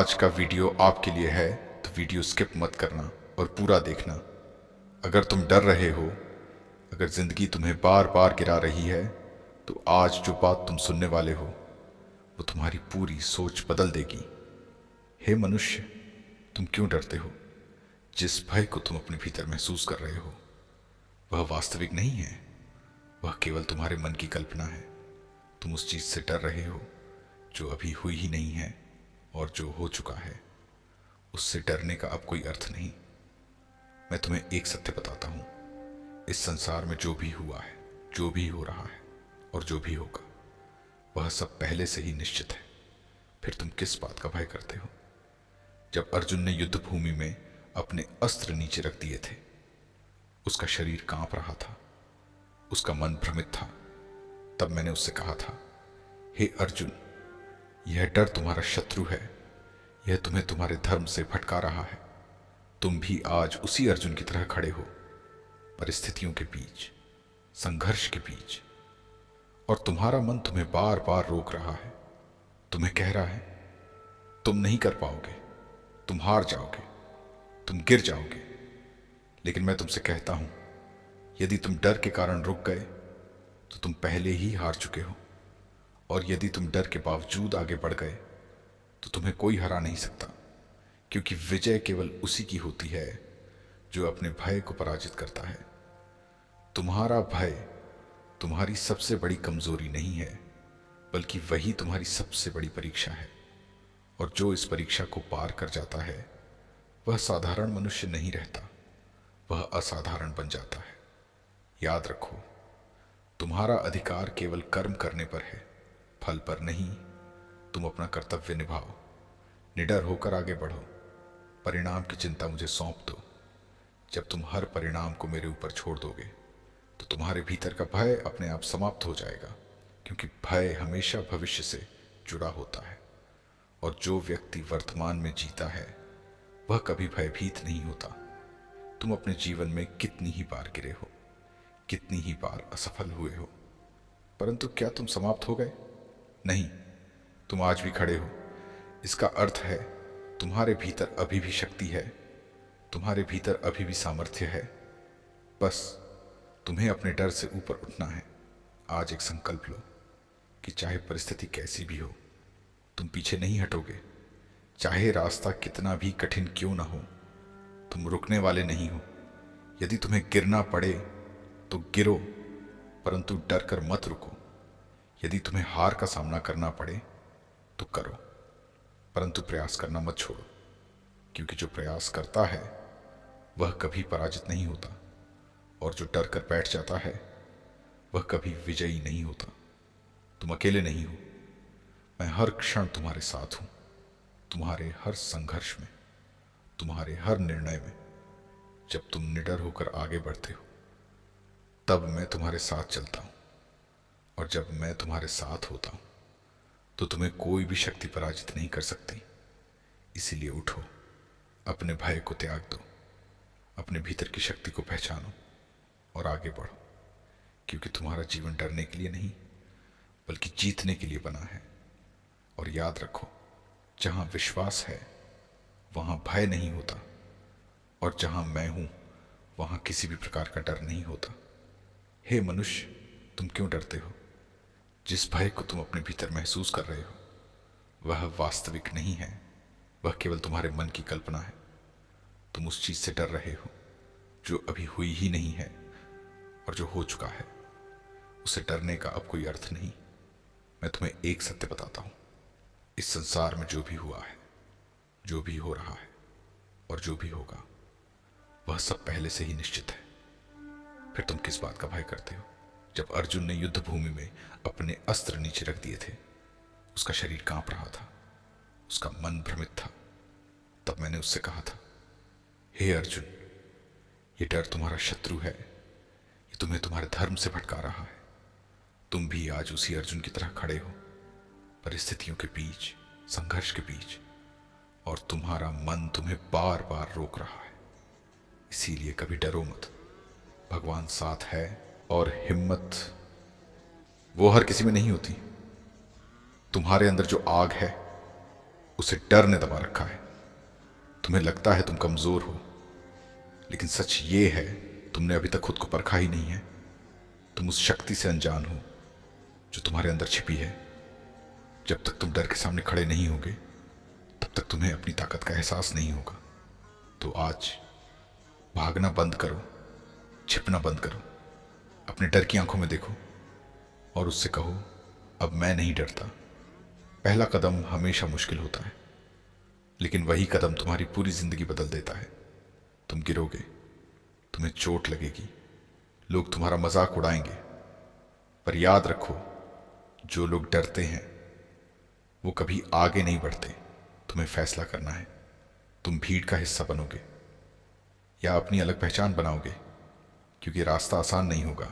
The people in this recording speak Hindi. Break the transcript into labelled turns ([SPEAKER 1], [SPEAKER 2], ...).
[SPEAKER 1] आज का वीडियो आपके लिए है, तो वीडियो स्किप मत करना और पूरा देखना। अगर तुम डर रहे हो, अगर जिंदगी तुम्हें बार बार गिरा रही है, तो आज जो बात तुम सुनने वाले हो वो तुम्हारी पूरी सोच बदल देगी। हे मनुष्य, तुम क्यों डरते हो? जिस भय को तुम अपने भीतर महसूस कर रहे हो वह वास्तविक नहीं है, वह केवल तुम्हारे मन की कल्पना है। तुम उस चीज से डर रहे हो जो अभी हुई ही नहीं है, और जो हो चुका है उससे डरने का अब कोई अर्थ नहीं। मैं तुम्हें एक सत्य बताता हूं, इस संसार में जो भी हुआ है, जो भी हो रहा है और जो भी होगा, वह सब पहले से ही निश्चित है। फिर तुम किस बात का भय करते हो? जब अर्जुन ने युद्ध भूमि में अपने अस्त्र नीचे रख दिए थे, उसका शरीर कांप रहा था, उसका मन भ्रमित था। तब मैंने उससे कहा था, हे अर्जुन, यह डर तुम्हारा शत्रु है, यह तुम्हें तुम्हारे धर्म से भटका रहा है। तुम भी आज उसी अर्जुन की तरह खड़े हो, परिस्थितियों के बीच, संघर्ष के बीच, और तुम्हारा मन तुम्हें बार बार रोक रहा है। तुम्हें कह रहा है तुम नहीं कर पाओगे, तुम हार जाओगे, तुम गिर जाओगे। लेकिन मैं तुमसे कहता हूं, यदि तुम डर के कारण रुक गए तो तुम पहले ही हार चुके हो, और यदि तुम डर के बावजूद आगे बढ़ गए तो तुम्हें कोई हरा नहीं सकता, क्योंकि विजय केवल उसी की होती है जो अपने भय को पराजित करता है। तुम्हारा भय तुम्हारी सबसे बड़ी कमजोरी नहीं है, बल्कि वही तुम्हारी सबसे बड़ी परीक्षा है। और जो इस परीक्षा को पार कर जाता है वह साधारण मनुष्य नहीं रहता, वह असाधारण बन जाता है। याद रखो, तुम्हारा अधिकार केवल कर्म करने पर है, फल पर नहीं। तुम अपना कर्तव्य निभाओ, निडर होकर आगे बढ़ो, परिणाम की चिंता मुझे सौंप दो। जब तुम हर परिणाम को मेरे ऊपर छोड़ दोगे तो तुम्हारे भीतर का भय अपने आप समाप्त हो जाएगा, क्योंकि भय हमेशा भविष्य से जुड़ा होता है, और जो व्यक्ति वर्तमान में जीता है वह कभी भयभीत नहीं होता। तुम अपने जीवन में कितनी ही बार गिरे हो, कितनी ही बार असफल हुए हो, परंतु क्या तुम समाप्त हो गए? नहीं, तुम आज भी खड़े हो। इसका अर्थ है तुम्हारे भीतर अभी भी शक्ति है, तुम्हारे भीतर अभी भी सामर्थ्य है। बस तुम्हें अपने डर से ऊपर उठना है। आज एक संकल्प लो कि चाहे परिस्थिति कैसी भी हो, तुम पीछे नहीं हटोगे। चाहे रास्ता कितना भी कठिन क्यों ना हो, तुम रुकने वाले नहीं हो। यदि तुम्हें गिरना पड़े तो गिरो, परंतु डर कर मत रुको। यदि तुम्हें हार का सामना करना पड़े तो करो, परंतु प्रयास करना मत छोड़ो, क्योंकि जो प्रयास करता है वह कभी पराजित नहीं होता, और जो डर कर बैठ जाता है वह कभी विजयी नहीं होता। तुम अकेले नहीं हो, मैं हर क्षण तुम्हारे साथ हूं, तुम्हारे हर संघर्ष में, तुम्हारे हर निर्णय में। जब तुम निडर होकर आगे बढ़ते हो तब मैं तुम्हारे साथ चलता हूं, और जब मैं तुम्हारे साथ होता हूं तो तुम्हें कोई भी शक्ति पराजित नहीं कर सकती। इसीलिए उठो, अपने भय को त्याग दो, अपने भीतर की शक्ति को पहचानो और आगे बढ़ो, क्योंकि तुम्हारा जीवन डरने के लिए नहीं बल्कि जीतने के लिए बना है। और याद रखो, जहां विश्वास है वहां भय नहीं होता, और जहां मैं हूं वहां किसी भी प्रकार का डर नहीं होता। हे मनुष्य, तुम क्यों डरते हो? जिस भय को तुम अपने भीतर महसूस कर रहे हो वह वास्तविक नहीं है, वह केवल तुम्हारे मन की कल्पना है। तुम उस चीज से डर रहे हो जो अभी हुई ही नहीं है, और जो हो चुका है उसे डरने का अब कोई अर्थ नहीं। मैं तुम्हें एक सत्य बताता हूं, इस संसार में जो भी हुआ है, जो भी हो रहा है और जो भी होगा, वह सब पहले से ही निश्चित है। फिर तुम किस बात का भय करते हो? जब अर्जुन ने युद्ध भूमि में अपने अस्त्र नीचे रख दिए थे, उसका शरीर कांप रहा था, उसका मन भ्रमित था। तब मैंने उससे कहा था, हे अर्जुन, ये डर तुम्हारा शत्रु है, ये तुम्हें तुम्हारे धर्म से भटका रहा है। तुम भी आज उसी अर्जुन की तरह खड़े हो, परिस्थितियों के बीच, संघर्ष के बीच, और तुम्हारा मन तुम्हें बार बार रोक रहा है। इसीलिए कभी डरो मत, भगवान साथ है। और हिम्मत वो हर किसी में नहीं होती। तुम्हारे अंदर जो आग है उसे डर ने दबा रखा है। तुम्हें लगता है तुम कमजोर हो, लेकिन सच ये है तुमने अभी तक खुद को परखा ही नहीं है। तुम उस शक्ति से अनजान हो जो तुम्हारे अंदर छिपी है। जब तक तुम डर के सामने खड़े नहीं होगे तब तक तुम्हें अपनी ताकत का एहसास नहीं होगा। तो आज भागना बंद करो, छिपना बंद करो, अपने डर की आंखों में देखो और उससे कहो, अब मैं नहीं डरता। पहला कदम हमेशा मुश्किल होता है, लेकिन वही कदम तुम्हारी पूरी जिंदगी बदल देता है। तुम गिरोगे, तुम्हें चोट लगेगी, लोग तुम्हारा मजाक उड़ाएंगे, पर याद रखो, जो लोग डरते हैं वो कभी आगे नहीं बढ़ते। तुम्हें फैसला करना है, तुम भीड़ का हिस्सा बनोगे या अपनी अलग पहचान बनाओगे, क्योंकि रास्ता आसान नहीं होगा,